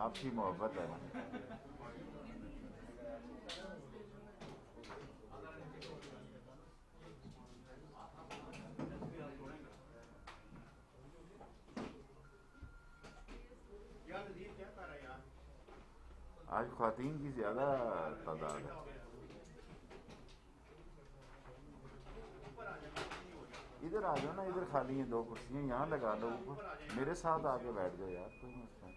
آپ کی محبت ہے نا. آج خواتین کی زیادہ تعداد ہے. ادھر آ جاؤ نا, ادھر خالی ہیں 2 کرسیاں, یہاں لگا دو اوپر. میرے ساتھ آ کے بیٹھ جاؤ یار, کوئی مسئلہ نہیں.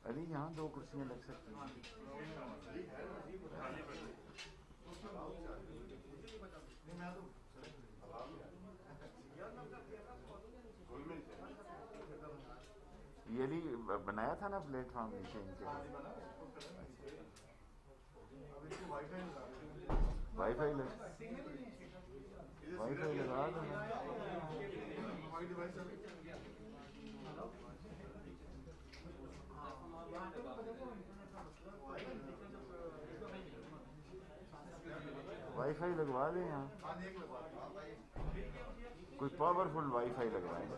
علی یہاں 2 کرسیاں لگ سکتی ہیں. یہ بھی بنایا تھا نا پلیٹ فارم نیچے ان کے. وائی فائی لگا دو. وائی فائی لگوا دیں یہاں, کوئی پاورفل وائی فائی لگوائیں.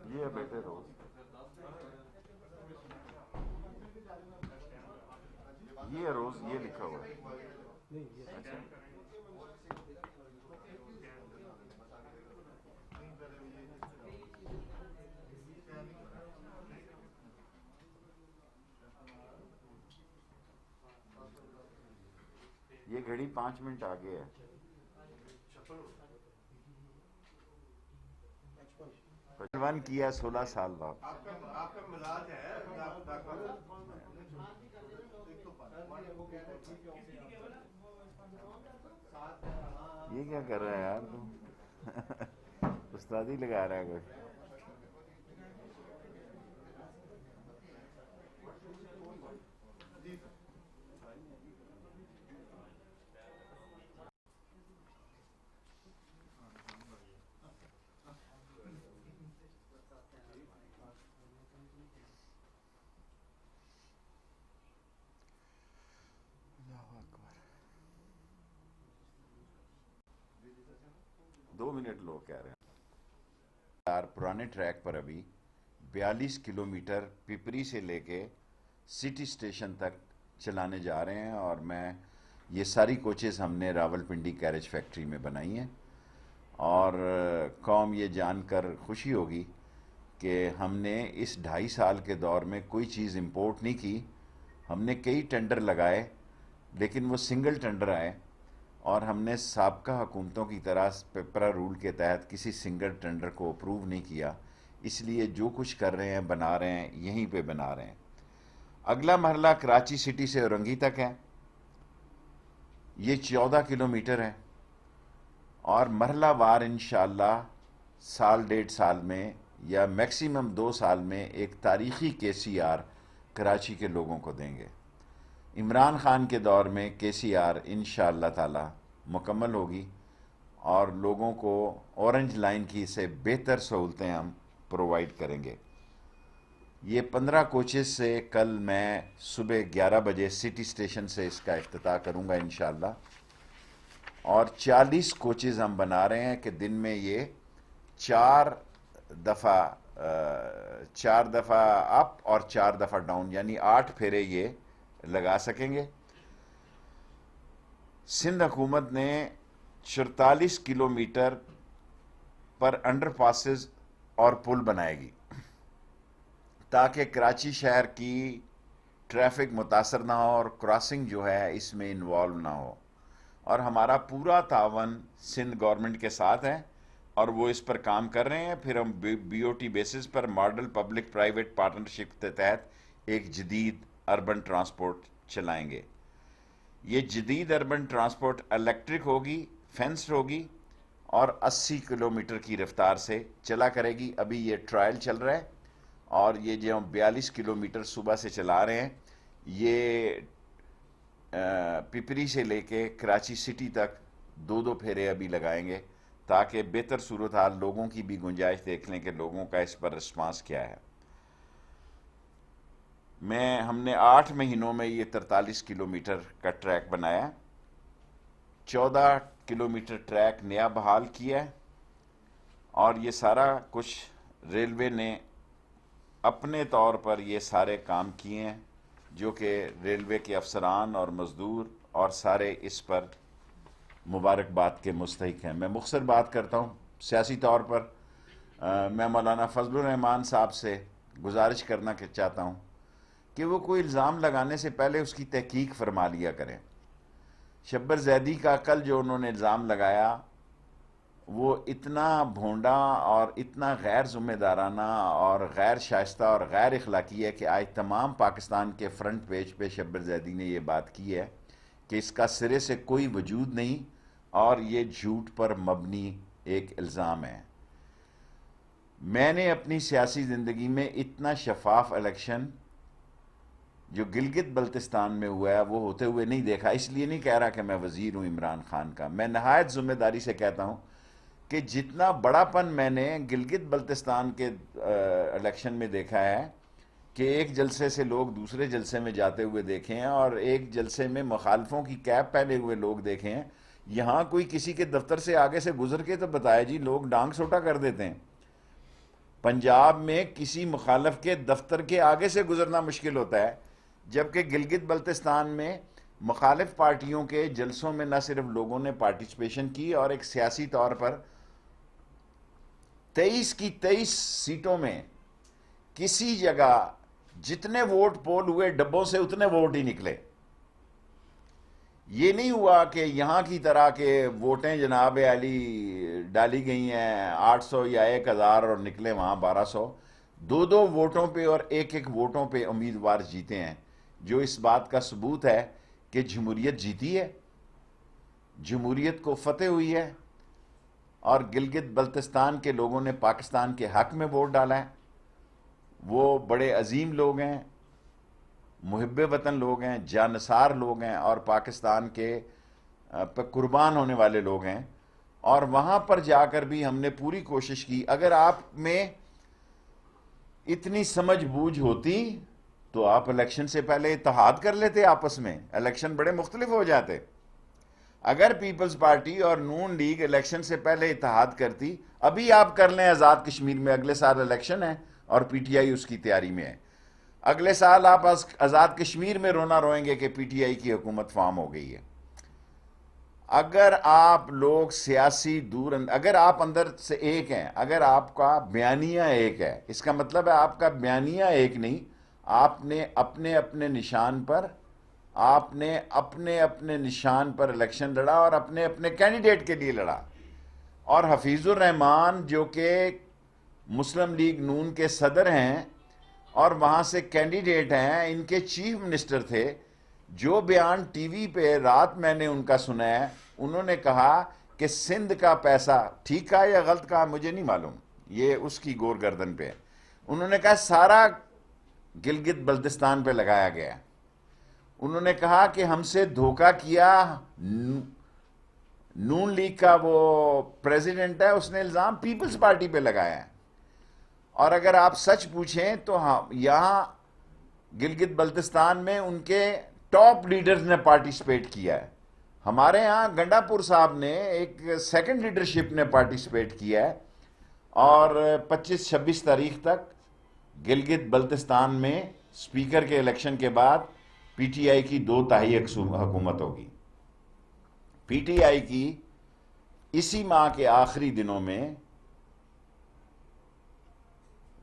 یہ ہے بیٹے روز, یہ ہے روز, یہ لکھا ہوا ہے. اچھا یہ گھڑی 5 منٹ آگے ہے. 55 کیا 16 سال بعد. آپ کا مزاج ہے. یہ کیا کر رہا ہے یار تم؟ استادی لگا رہا ہے کوئی. اللہ اکبر. 2 منٹ لوگ کہہ رہے ہیں. پرانے ٹریک پر ابھی 42 کلومیٹر پپری سے لے کے سٹی اسٹیشن تک چلانے جا رہے ہیں, اور میں یہ ساری کوچز ہم نے راول پنڈی کیریج فیکٹری میں بنائی ہیں. اور قوم یہ جان کر خوشی ہوگی کہ ہم نے اس 2.5 سال کے دور میں کوئی چیز امپورٹ نہیں کی. ہم نے کئی ٹینڈر لگائے لیکن وہ سنگل ٹینڈر آئے, اور ہم نے سابقہ حکومتوں کی طرح پیپرا رول کے تحت کسی سنگل ٹینڈر کو اپروو نہیں کیا. اس لیے جو کچھ کر رہے ہیں, بنا رہے ہیں, یہیں پہ بنا رہے ہیں. اگلا مرحلہ کراچی سٹی سے اورنگی تک ہے, یہ 14 کلومیٹر ہے. اور مرحلہ وار انشاءاللہ 1.5 سال میں یا میکسیمم 2 سال میں ایک تاریخی کے سی آر کراچی کے لوگوں کو دیں گے. عمران خان کے دور میں کے سی آر انشاءاللہ تعالی مکمل ہوگی, اور لوگوں کو اورنج لائن کی سے بہتر سہولتیں ہم پرووائڈ کریں گے. یہ 15 کوچز سے کل میں صبح 11 بجے سٹی اسٹیشن سے اس کا افتتاح کروں گا انشاءاللہ. اور 40 کوچز ہم بنا رہے ہیں کہ دن میں یہ 4 دفعہ اپ اور 4 دفعہ ڈاؤن, یعنی 8 پھیرے یہ لگا سکیں گے. سندھ حکومت نے 44 کلومیٹر پر انڈر پاسز اور پل بنائے گی تاکہ کراچی شہر کی ٹریفک متاثر نہ ہو اور کراسنگ جو ہے اس میں انوالو نہ ہو. اور ہمارا پورا تعاون سندھ گورنمنٹ کے ساتھ ہے, اور وہ اس پر کام کر رہے ہیں. پھر ہم بی او ٹی بیسس پر ماڈل پبلک پرائیویٹ پارٹنرشپ کے تحت ایک جدید اربن ٹرانسپورٹ چلائیں گے. یہ جدید اربن ٹرانسپورٹ الیکٹرک ہوگی, فینسڈ ہوگی, اور 80 کلومیٹر کی رفتار سے چلا کرے گی. ابھی یہ ٹرائل چل رہا ہے, اور یہ جو ہم 42 کلومیٹر صبح سے چلا رہے ہیں, یہ پپری سے لے کے کراچی سٹی تک دو دو پھیرے ابھی لگائیں گے تاکہ بہتر صورتحال لوگوں کی بھی گنجائش دیکھ لیں کہ لوگوں کا اس پر رسپانس کیا ہے۔ ہم نے 8 مہینوں میں یہ 43 کلومیٹر کا ٹریک بنایا، 14 کلومیٹر ٹریک نیا بحال کیا ہے، اور یہ سارا کچھ ریلوے نے اپنے طور پر یہ سارے کام کیے ہیں، جو کہ ریلوے کے افسران اور مزدور اور سارے اس پر مبارکباد کے مستحق ہیں۔ میں مختصر بات کرتا ہوں سیاسی طور پر۔ میں مولانا فضل الرحمان صاحب سے گزارش کرنا چاہتا ہوں کہ وہ کوئی الزام لگانے سے پہلے اس کی تحقیق فرما لیا کریں۔ شبر زیدی کا کل جو انہوں نے الزام لگایا وہ اتنا بھونڈا اور اتنا غیر ذمہ دارانہ اور غیر شائستہ اور غیر اخلاقی ہے کہ آج تمام پاکستان کے فرنٹ پیج پہ شبر زیدی نے یہ بات کی ہے کہ اس کا سرے سے کوئی وجود نہیں اور یہ جھوٹ پر مبنی ایک الزام ہے۔ میں نے اپنی سیاسی زندگی میں اتنا شفاف الیکشن جو گلگت بلتستان میں ہوا ہے وہ ہوتے ہوئے نہیں دیکھا۔ اس لیے نہیں کہہ رہا کہ میں وزیر ہوں عمران خان کا، میں نہایت ذمہ داری سے کہتا ہوں کہ جتنا بڑا پن میں نے گلگت بلتستان کے الیکشن میں دیکھا ہے کہ ایک جلسے سے لوگ دوسرے جلسے میں جاتے ہوئے دیکھے ہیں اور ایک جلسے میں مخالفوں کی کیپ پہنے ہوئے لوگ دیکھے ہیں، یہاں کوئی کسی کے دفتر سے آگے سے گزر کے تو بتایا جی، لوگ ڈانگ سوٹا کر دیتے ہیں۔ پنجاب میں کسی مخالف کے دفتر کے آگے سے گزرنا مشکل ہوتا ہے، جبکہ گلگت بلتستان میں مخالف پارٹیوں کے جلسوں میں نہ صرف لوگوں نے پارٹیسپیشن کی اور ایک سیاسی طور پر 23 کی 23 سیٹوں میں کسی جگہ جتنے ووٹ پول ہوئے ڈبوں سے اتنے ووٹ ہی نکلے۔ یہ نہیں ہوا کہ یہاں کی طرح کے ووٹیں جناب علی ڈالی گئی ہیں 800 یا 1000 اور نکلے وہاں 1200، دو دو ووٹوں پہ اور ایک ایک ووٹوں پہ امیدوار جیتے ہیں، جو اس بات کا ثبوت ہے کہ جمہوریت جیتی ہے، جمہوریت کو فتح ہوئی ہے، اور گلگت بلتستان کے لوگوں نے پاکستان کے حق میں ووٹ ڈالا ہے۔ وہ بڑے عظیم لوگ ہیں، محب وطن لوگ ہیں، جانثار لوگ ہیں، اور پاکستان کے پہ قربان ہونے والے لوگ ہیں، اور وہاں پر جا کر بھی ہم نے پوری کوشش کی۔ اگر آپ میں اتنی سمجھ بوجھ ہوتی تو آپ الیکشن سے پہلے اتحاد کر لیتے، آپس میں الیکشن بڑے مختلف ہو جاتے۔ اگر پیپلز پارٹی اور نون لیگ الیکشن سے پہلے اتحاد کرتی، ابھی آپ کر لیں آزاد کشمیر میں، اگلے سال الیکشن ہے اور پی ٹی آئی اس کی تیاری میں ہے، اگلے سال آپ آزاد کشمیر میں رونا روئیں گے کہ پی ٹی آئی کی حکومت فارم ہو گئی ہے۔ اگر آپ لوگ سیاسی اگر آپ اندر سے ایک ہیں، اگر آپ کا بیانیہ ایک ہے، اس کا مطلب ہے آپ کا بیانیہ ایک نہیں، آپ نے اپنے اپنے نشان پر الیکشن لڑا اور اپنے اپنے کینڈیڈیٹ کے لیے لڑا۔ اور حفیظ الرحمان جو کہ مسلم لیگ نون کے صدر ہیں اور وہاں سے کینڈیڈیٹ ہیں، ان کے چیف منسٹر تھے، جو بیان ٹی وی پہ رات میں نے ان کا سنا ہے، انہوں نے کہا کہ سندھ کا پیسہ، ٹھیک کہا یا غلط کہا مجھے نہیں معلوم، یہ اس کی گور گردن پہ ہے، انہوں نے کہا سارا گلگت بلتستان پہ لگایا گیا۔ انہوں نے کہا کہ ہم سے دھوکہ کیا نون لیگ کا وہ پریزیڈنٹ ہے، اس نے الزام پیپلز پارٹی پہ لگایا ہے۔ اور اگر آپ سچ پوچھیں تو یہاں گلگت بلتستان میں ان کے ٹاپ لیڈرز نے پارٹیسپیٹ کیا ہے۔ ہمارے ہاں گنڈا پور صاحب نے ایک سیکنڈ لیڈرشپ نے پارٹیسپیٹ کیا ہے، اور 25-26 تاریخ تک گلگت بلتستان میں سپیکر کے الیکشن کے بعد پی ٹی آئی کی 2/3 حکومت ہوگی۔ پی ٹی آئی کی اسی ماہ کے آخری دنوں میں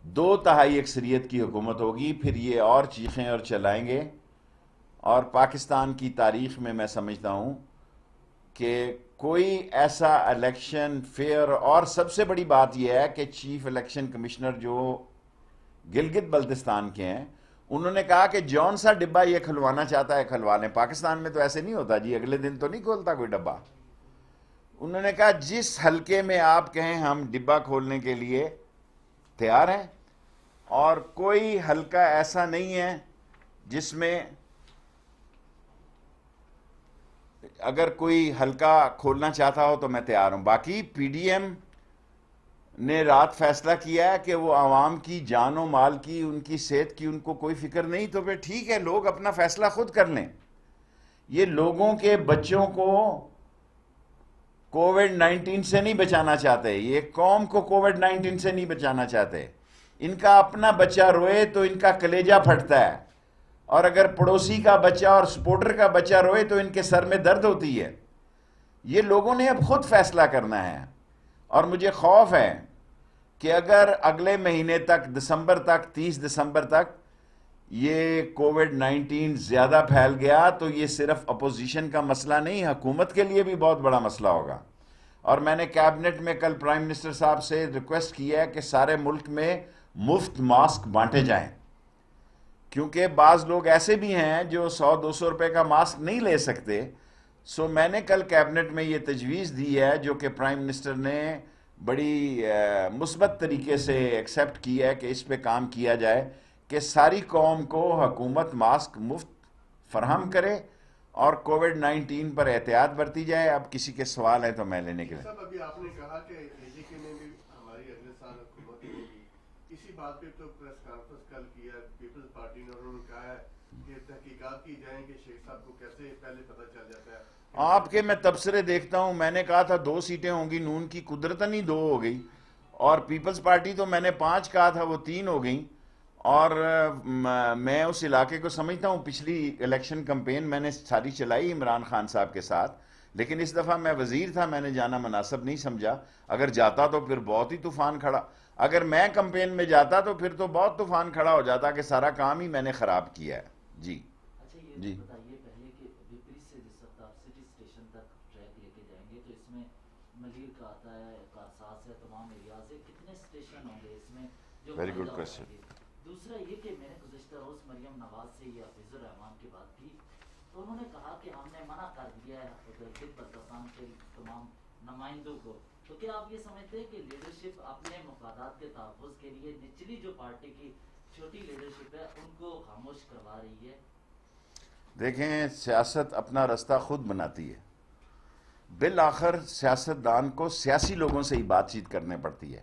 2/3 اکثریت کی حکومت ہوگی، پھر یہ اور چیخیں اور چلائیں گے، اور پاکستان کی تاریخ میں میں سمجھتا ہوں کہ کوئی ایسا الیکشن فیئر، اور سب سے بڑی بات یہ ہے کہ چیف الیکشن کمشنر جو گلگت بلتستان کے ہیں، انہوں نے کہا کہ جون سا ڈبہ یہ کھلوانا چاہتا ہے کھلوا لیں، پاکستان میں تو ایسے نہیں ہوتا جی، اگلے دن تو نہیں کھولتا کوئی ڈبہ۔ انہوں نے کہا جس حلقے میں آپ کہیں ہم ڈبہ کھولنے کے لیے تیار ہیں، اور کوئی حلقہ ایسا نہیں ہے جس میں اگر کوئی ہلکا کھولنا چاہتا ہو تو میں تیار ہوں. باقی پی ڈی ایم نے رات فیصلہ کیا ہے کہ وہ عوام کی جان و مال کی، ان کی صحت کی ان کو کوئی فکر نہیں، تو پھر ٹھیک ہے، لوگ اپنا فیصلہ خود کر لیں. یہ لوگوں کے بچوں کو کووڈ نائنٹین سے نہیں بچانا چاہتے، یہ قوم کو کووڈ نائنٹین سے نہیں بچانا چاہتے. ان کا اپنا بچہ روئے تو ان کا کلیجہ پھٹتا ہے، اور اگر پڑوسی کا بچہ اور سپورٹر کا بچہ روئے تو ان کے سر میں درد ہوتی ہے. یہ لوگوں نے اب خود فیصلہ کرنا ہے، اور مجھے خوف ہے کہ اگر اگلے مہینے تک، دسمبر تک، 30 دسمبر تک یہ کووڈ نائنٹین زیادہ پھیل گیا تو یہ صرف اپوزیشن کا مسئلہ نہیں، حکومت کے لیے بھی بہت بڑا مسئلہ ہوگا. اور میں نے کیبنٹ میں کل پرائم منسٹر صاحب سے ریکویسٹ کی ہے کہ سارے ملک میں مفت ماسک بانٹے جائیں، کیونکہ بعض لوگ ایسے بھی ہیں جو 100-200 روپے کا ماسک نہیں لے سکتے. سو میں نے کل کیبنٹ میں یہ تجویز دی ہے، جو کہ پرائم منسٹر نے بڑی مثبت طریقے سے ایکسیپٹ کی ہے، کہ اس پہ کام کیا جائے کہ ساری قوم کو حکومت ماسک مفت فراہم کرے اور کووڈ نائنٹین پر احتیاط برتی جائے. اب کسی کے سوال ہیں تو میں لینے کے لیے. سب ابھی آپ نے کہا کہ اے جی کے نے بھی ہماری اگلے سال حکومت ہوگی، اسی بات پہ تو پریس کانفرنس کل کیا پیپلز پارٹی نے، انہوں نے کہا ہے کہ تحقیقات کی جائیں کہ شیخ صاحب کو کیسے پہلے پتہ چل جاتا ہے. آپ کے میں تبصرے دیکھتا ہوں، میں نے کہا تھا 2 سیٹیں ہوں گی، نون کی قدرتاً ہی 2 ہو گئی، اور پیپلز پارٹی تو میں نے 5 کہا تھا، وہ 3 ہو گئیں. اور میں اس علاقے کو سمجھتا ہوں. پچھلی الیکشن کمپین میں نے ساری چلائی عمران خان صاحب کے ساتھ، لیکن اس دفعہ میں وزیر تھا، میں نے جانا مناسب نہیں سمجھا. اگر جاتا تو پھر بہت ہی طوفان کھڑا، اگر میں کمپین میں جاتا تو پھر تو بہت طوفان کھڑا ہو جاتا کہ سارا کام ہی میں نے خراب کیا ہے. جی اچھا یہ جی بتائیے پہلے کہ وپری سے جس وقت آپ سٹی اسٹیشن تک ٹریک لے کے جائیں گے تو اس میں ملیر کا آتا ہے، کارساز ہے، تمام ایریاز ہے، کتنے اسٹیشن ہوں گے اس میں جو ویری فائدہ گڈ کوشچن. اٹھائیں گے؟ دوسرا یہ کہ میں نے گزشتہ روز مریم نواز سے یا حفیظ الرحمان کی بات کی تو انہوں نے کہا کہ ہم نے منع کر دیا ہے گلگت بلتستان کے تمام نمائندوں کو. تو کیا آپ یہ سمجھتے ہیں کہ لیڈرشپ اپنے مفادات کے تحفظ کے لیے نچلی جو پارٹی کی چھوٹی لیڈرشپ ہے ان کو خاموش کروا رہی ہے؟ دیکھیں، سیاست اپنا رستہ خود بناتی ہے. بالآخر سیاستدان کو سیاسی لوگوں سے ہی بات چیت کرنے پڑتی ہے.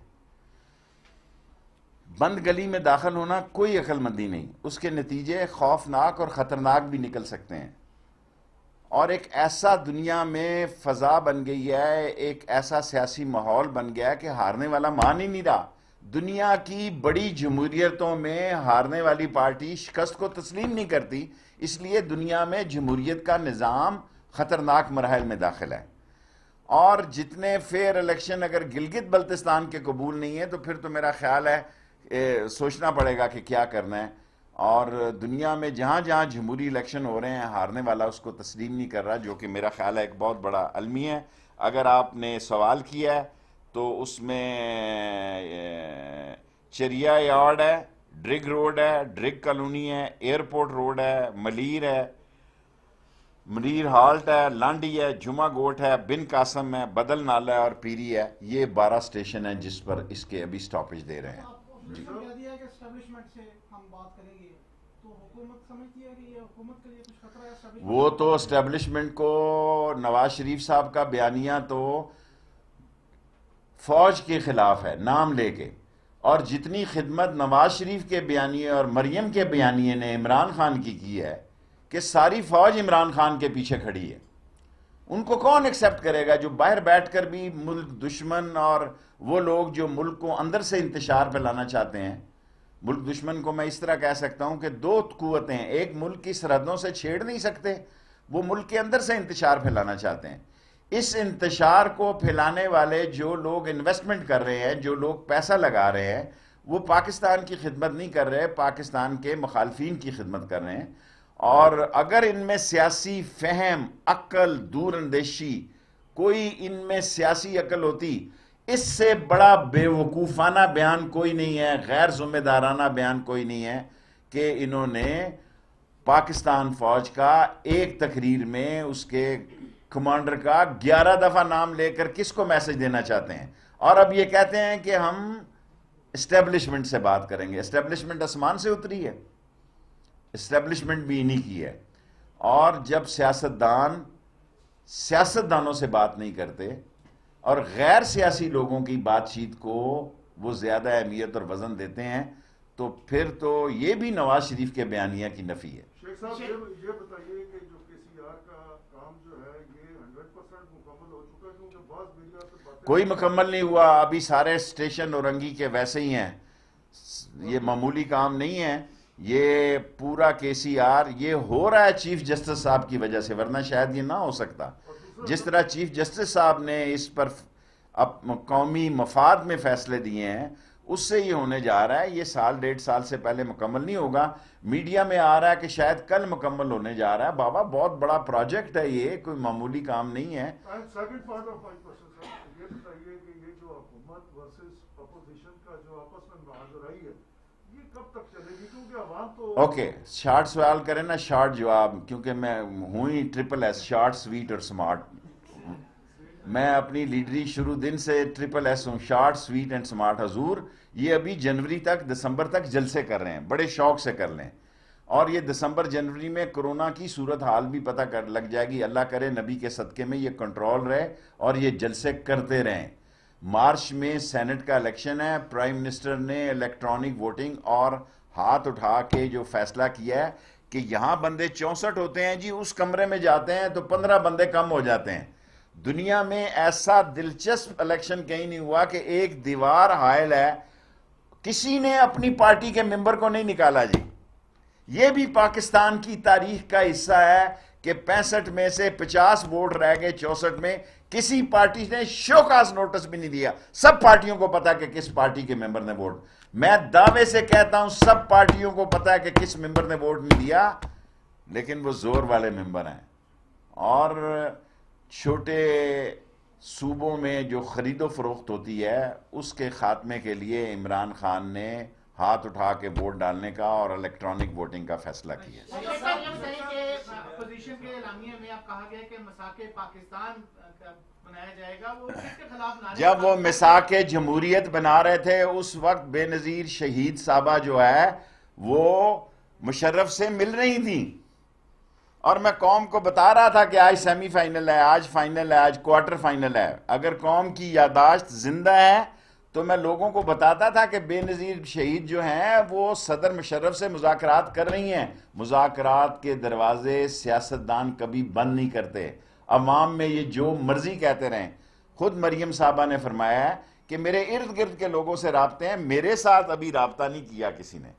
بند گلی میں داخل ہونا کوئی عقل مندی نہیں، اس کے نتیجے خوفناک اور خطرناک بھی نکل سکتے ہیں. اور ایک ایسا دنیا میں فضا بن گئی ہے، ایک ایسا سیاسی ماحول بن گیا ہے کہ ہارنے والا مان ہی نہیں رہا. دنیا کی بڑی جمہوریتوں میں ہارنے والی پارٹی شکست کو تسلیم نہیں کرتی، اس لیے دنیا میں جمہوریت کا نظام خطرناک مراحل میں داخل ہے. اور جتنے فیئر الیکشن اگر گلگت بلتستان کے قبول نہیں ہے تو پھر تو میرا خیال ہے سوچنا پڑے گا کہ کیا کرنا ہے. اور دنیا میں جہاں جہاں جمہوری الیکشن ہو رہے ہیں ہارنے والا اس کو تسلیم نہیں کر رہا، جو کہ میرا خیال ہے ایک بہت بڑا المیہ ہے. اگر آپ نے سوال کیا ہے تو اس میں چریا یارڈ ہے، ڈرگ روڈ ہے، ڈرگ کالونی ہے، ایئرپورٹ روڈ ہے، ملیر ہے، منیر ہالٹ ہے، لانڈی ہے، جمعہ گوٹ ہے، بن قاسم ہے، بدل نالہ ہے اور پیری ہے. یہ 12 اسٹیشن ہیں جس پر اس کے ابھی سٹاپیج دے رہے ہیں. آپ کو کہہ دیا ہے کہ اسٹیبلشمنٹ سے ہم بات کریں گے، تو حکومت سمجھتی ہے کہ یہ حکومت کے لیے کچھ خطرہ ہے؟ وہ تو اسٹیبلشمنٹ کو نواز شریف صاحب کا بیانیہ تو فوج کے خلاف ہے نام لے کے، اور جتنی خدمت نواز شریف کے بیانیے اور مریم کے بیانیے نے عمران خان کی ہے کہ ساری فوج عمران خان کے پیچھے کھڑی ہے. ان کو کون ایکسیپٹ کرے گا جو باہر بیٹھ کر بھی ملک دشمن، اور وہ لوگ جو ملک کو اندر سے انتشار پھیلانا چاہتے ہیں. ملک دشمن کو میں اس طرح کہہ سکتا ہوں کہ 2 قوتیں، ایک ملک کی سرحدوں سے چھیڑ نہیں سکتے، وہ ملک کے اندر سے انتشار پھیلانا چاہتے ہیں. اس انتشار کو پھیلانے والے جو لوگ انویسٹمنٹ کر رہے ہیں، جو لوگ پیسہ لگا رہے ہیں، وہ پاکستان کی خدمت نہیں کر رہے، پاکستان کے مخالفین کی خدمت کر رہے ہیں. اور اگر ان میں سیاسی فہم، عقل، دور اندیشی، کوئی ان میں سیاسی عقل ہوتی، اس سے بڑا بے وقوفانہ بیان کوئی نہیں ہے، غیر ذمہ دارانہ بیان کوئی نہیں ہے کہ انہوں نے پاکستان فوج کا ایک تقریر میں اس کے کمانڈر کا 11 دفعہ نام لے کر کس کو میسج دینا چاہتے ہیں. اور اب یہ کہتے ہیں کہ ہم اسٹیبلشمنٹ سے بات کریں گے. اسٹیبلشمنٹ آسمان سے اتری ہے، اسٹیبلشمنٹ بھی انہی کی ہے. اور جب سیاستدان سیاستدانوں سے بات نہیں کرتے اور غیر سیاسی لوگوں کی بات چیت کو وہ زیادہ اہمیت اور وزن دیتے ہیں، تو پھر تو یہ بھی نواز شریف کے بیانیہ کی نفی ہے۔ شیخ صاحب یہ بتائیے کہ جو کے سی آر کا کام جو ہے یہ 100% مکمل ہو چکا ہے؟ کیونکہ بعض میڈیا سے باتیں کوئی مکمل نہیں ہوا، ابھی سارے اسٹیشن اورنگی کے ویسے ہی ہیں، یہ معمولی کام نہیں ہے، یہ پورا کے سی آر یہ ہو رہا ہے چیف جسٹس صاحب کی وجہ سے، ورنہ شاید یہ نہ ہو سکتا۔ جس طرح چیف جسٹس صاحب نے اس پر قومی مفاد میں فیصلے دیے ہیں، اس سے یہ ہونے جا رہا ہے، یہ سال 1.5 سال سے پہلے مکمل نہیں ہوگا۔ میڈیا میں آ رہا ہے کہ شاید کل مکمل ہونے جا رہا ہے۔ بابا بہت بڑا پروجیکٹ ہے، یہ کوئی معمولی کام نہیں ہے۔ Second part of my question sir, یہ بتائیے کہ یہ جو حکومت ورسز اپوزیشن کا جو آپس میں مناظرہ ہے یہ کب تک چلے گی؟ کیونکہ عوام تو اوکے، شارٹ سوال کریں نا، شارٹ جواب، کیونکہ میں ہوں ہی ٹرپل ایس، شارٹ سویٹ اور سمارٹ۔ میں اپنی لیڈری شروع دن سے ٹرپل ایس ہوں، شارٹ سویٹ اینڈ سمارٹ۔ حضور یہ ابھی جنوری تک، دسمبر تک جلسے کر رہے ہیں، بڑے شوق سے کر لیں، اور یہ دسمبر جنوری میں کرونا کی صورتحال بھی پتہ کر لگ جائے گی۔ اللہ کرے نبی کے صدقے میں یہ کنٹرول رہے اور یہ جلسے کرتے رہیں۔ مارچ میں سینٹ کا الیکشن ہے، پرائم منسٹر نے الیکٹرانک ووٹنگ اور ہاتھ اٹھا کے جو فیصلہ کیا ہے کہ یہاں بندے 64 ہوتے ہیں جی، اس کمرے میں جاتے ہیں تو 15 بندے کم ہو جاتے ہیں۔ دنیا میں ایسا دلچسپ الیکشن کہیں نہیں ہوا کہ ایک دیوار حائل ہے، کسی نے اپنی پارٹی کے ممبر کو نہیں نکالا جی۔ یہ بھی پاکستان کی تاریخ کا حصہ ہے کہ 65 میں سے 50 ووٹ رہ گئے 64 میں، کسی پارٹی نے شوکاز نوٹس بھی نہیں دیا۔ سب پارٹیوں کو پتا کہ کس پارٹی کے ممبر نے ووٹ، میں دعوے سے کہتا ہوں سب پارٹیوں کو پتا ہے کہ کس ممبر نے ووٹ نہیں دیا، لیکن وہ زور والے ممبر ہیں۔ اور چھوٹے صوبوں میں جو خرید و فروخت ہوتی ہے اس کے خاتمے کے لیے عمران خان نے ہاتھ اٹھا کے ووٹ ڈالنے کا اور الیکٹرانک ووٹنگ کا فیصلہ کیا۔ اپوزیشن کے اعلامیے میں اب کہا گیا کہ مساق پاکستان بنایا جائے گا، وہ کس کے خلاف لانے؟ جب وہ مساق جمہوریت بنا رہے تھے اس وقت بے نظیر شہید صاحبہ جو ہے وہ مشرف سے مل رہی تھیں، اور میں قوم کو بتا رہا تھا کہ آج سیمی فائنل ہے، آج فائنل ہے، آج کوارٹر فائنل ہے۔ اگر قوم کی یادداشت زندہ ہے تو میں لوگوں کو بتاتا تھا کہ بے نظیر شہید جو ہیں وہ صدر مشرف سے مذاکرات کر رہی ہیں۔ مذاکرات کے دروازے سیاستدان کبھی بند نہیں کرتے، عوام میں یہ جو مرضی کہتے رہیں۔ خود مریم صاحبہ نے فرمایا ہے کہ میرے ارد گرد کے لوگوں سے رابطے ہیں، میرے ساتھ ابھی رابطہ نہیں کیا کسی نے۔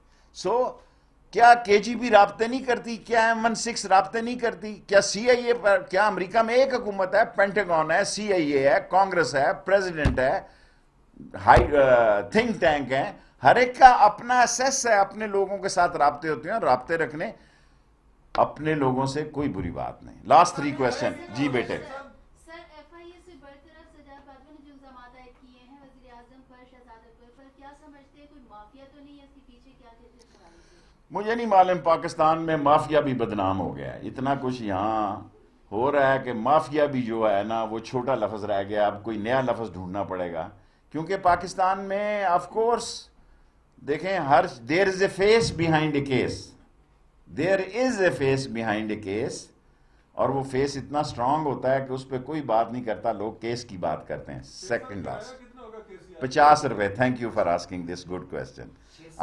کیا کے جی بی رابطے نہیں کرتی؟ کیا M16 رابطے نہیں کرتی؟ کیا CIA پر، کیا امریکہ میں ایک حکومت ہے، پینٹاگون ہے، CIA ہے، کانگریس ہے، پریزیڈنٹ ہے، تھنک ٹینک ہے، ہر ایک کا اپنا اسیس ہے، اپنے لوگوں کے ساتھ رابطے ہوتے ہیں، اور رابطے رکھنے اپنے لوگوں سے کوئی بری بات نہیں۔ لاسٹ 3 کویسچن جی بیٹے۔ سر FIA سے برطرف سجاد بادو نے جو الزامات عائد کیے ہیں وزیر اعظم پر، شہزاد اکبر پر، کیا سمجھتے ہیں کوئی مافیا تو نہیں ہے اس کے پیچھے؟ کیا کہتے ہیں اس حوالے سے؟ مجھے نہیں معلوم، پاکستان میں مافیا بھی بدنام ہو گیا ہے، اتنا کچھ یہاں ہو رہا ہے کہ مافیا بھی جو ہے نا وہ چھوٹا لفظ رہ گیا، اب کوئی نیا لفظ ڈھونڈنا پڑے گا، کیونکہ پاکستان میں آف کورس دیکھیں there is a face behind a case, there is a face behind a case, اور وہ فیس اتنا اسٹرانگ ہوتا ہے کہ اس پہ کوئی بات نہیں کرتا، لوگ کیس کی بات کرتے ہیں۔ سیکنڈ لاسٹ 50 روپے۔ Thank you for asking this good question,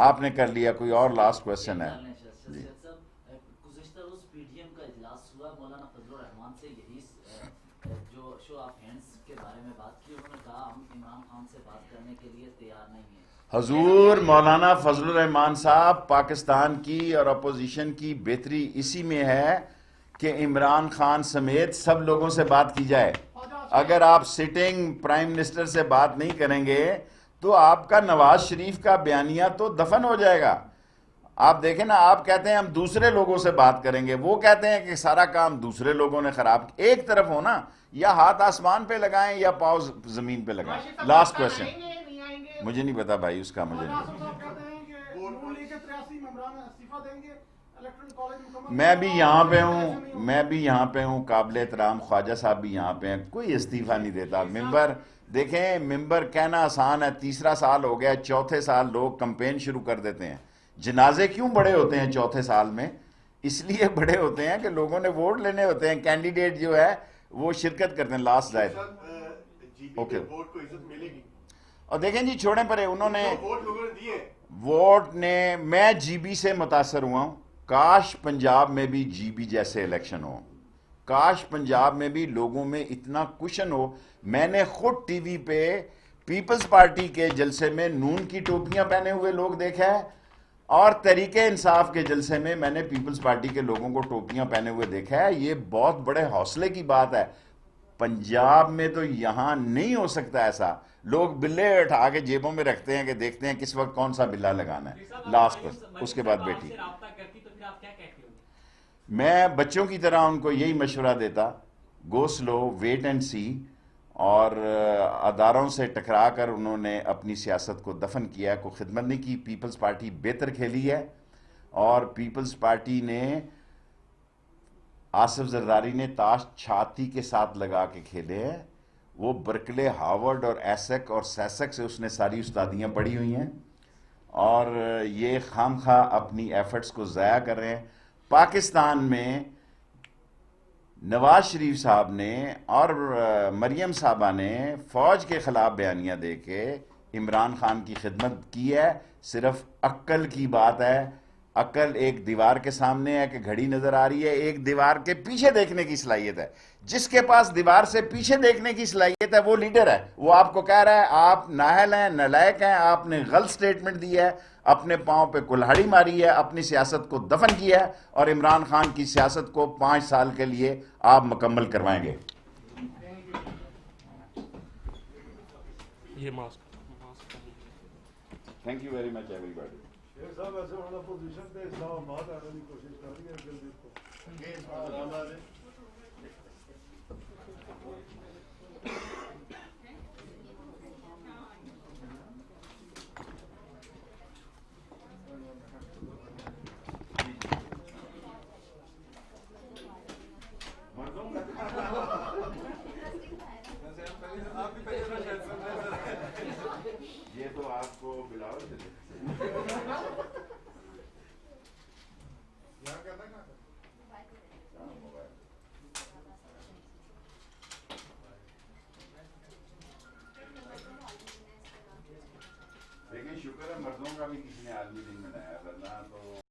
آپ نے کر لیا۔ کوئی اور لاسٹ کویسچن ہے؟ جی گزشتہ روز PDM کا اجلاس ہوا، مولانا فضل الرحمان سے یہی جو شو آف ہینڈز کے بارے میں بات کی، انہوں نے کہا ہم عمران خان سے بات کرنے کے لیے تیار نہیں ہیں۔ حضور مولانا فضل الرحمان صاحب، پاکستان کی اور اپوزیشن کی بہتری اسی میں ہے کہ عمران خان سمیت سب لوگوں سے بات کی جائے۔ اگر آپ سٹنگ پرائم منسٹر سے بات نہیں کریں گے تو آپ کا نواز شریف کا بیانیہ تو دفن ہو جائے گا۔ آپ دیکھیں نا، آپ کہتے ہیں ہم دوسرے لوگوں سے بات کریں گے، وہ کہتے ہیں کہ سارا کام دوسرے لوگوں نے خراب، ایک طرف ہو نا، یا ہاتھ آسمان پہ لگائیں یا پاؤں زمین پہ لگائیں۔ لاسٹ کویسچن مجھے نہیں پتا بھائی، اس کا مجھے نہیں پتا۔ میں بھی یہاں پہ ہوں، قابل احترام خواجہ صاحب بھی یہاں پہ ہیں، کوئی استعفیٰ نہیں دیتا۔ ممبر دیکھیں، ممبر کہنا آسان ہے، 3 سال ہو گیا، 4 سال لوگ کمپین شروع کر دیتے ہیں۔ جنازے کیوں بڑے ہوتے ہیں 4 سال میں؟ اس لیے بڑے ہوتے ہیں کہ لوگوں نے ووٹ لینے ہوتے ہیں، کینڈیڈیٹ جو ہے وہ شرکت کرتے ہیں. لاسٹ ظاہر جی پی اوکے. کے ووٹ کو عزت ملے گی؟ اور دیکھیں جی چھوڑیں پرے, انہوں نے جو ووٹ لوگوں نے دیے ہیں ووٹ نے, میں جی بی سے متاثر ہوا ہوں. کاش پنجاب میں بھی جی بی جیسے الیکشن ہو, کاش پنجاب میں بھی لوگوں میں اتنا کوشن ہو. میں نے خود ٹی وی پہ پیپلز پارٹی کے جلسے میں نون کی ٹوپیاں پہنے ہوئے لوگ دیکھا ہے, اور تحریک انصاف کے جلسے میں میں نے پیپلز پارٹی کے لوگوں کو ٹوپیاں پہنے ہوئے دیکھا ہے. یہ بہت بڑے حوصلے کی بات ہے. پنجاب میں تو یہاں نہیں ہو سکتا ایسا. لوگ بلے اٹھا کے جیبوں میں رکھتے ہیں کہ دیکھتے ہیں کس وقت کون سا بلا لگانا ہے. لاسٹ پر اس کے بعد بیٹی, میں بچوں کی طرح ان کو یہی مشورہ دیتا, گو سلو, ویٹ اینڈ سی. اور اداروں سے ٹکرا کر انہوں نے اپنی سیاست کو دفن کیا, کوئی خدمت نہیں کی. پیپلز پارٹی بہتر کھیلی ہے, اور پیپلز پارٹی نے, آصف زرداری نے تاش چھاتی کے ساتھ لگا کے کھیلے ہیں. وہ برکلے, ہارورڈ اور ایسیک اور سیسک سے اس نے ساری استادیاں پڑھی ہوئی ہیں, اور یہ خام خواہ اپنی ایفرٹس کو ضائع کر رہے ہیں. پاکستان میں نواز شریف صاحب نے اور مریم صاحبہ نے فوج کے خلاف بیانیہ دے کے عمران خان کی خدمت کی ہے. صرف عقل کی بات ہے. عقل ایک دیوار کے سامنے ہے کہ گھڑی نظر آ رہی ہے, ایک دیوار کے پیچھے دیکھنے کی صلاحیت ہے. جس کے پاس دیوار سے پیچھے دیکھنے کی صلاحیت ہے وہ لیڈر ہے. وہ آپ کو کہہ رہا ہے آپ نااہل ہیں, نالائق ہیں, آپ نے غلط سٹیٹمنٹ دی ہے, اپنے پاؤں پہ کلہاڑی ماری ہے, اپنی سیاست کو دفن کیا ہے, اور عمران خان کی سیاست کو 5 سال کے لیے آپ مکمل کروائیں گے. یہ mask thank you very much everybody. شیخ صاحب ایسے والا پوزیشن پہ اسلام آباد آنے کی کوشش کر رہی ہے جلدی کو. یہ اسلام آباد ہے. یہ تو آپ کو بلاول سے لیکن شکر ہے مردوں کا بھی کسی نے عالمی دن منایا, ورنہ تو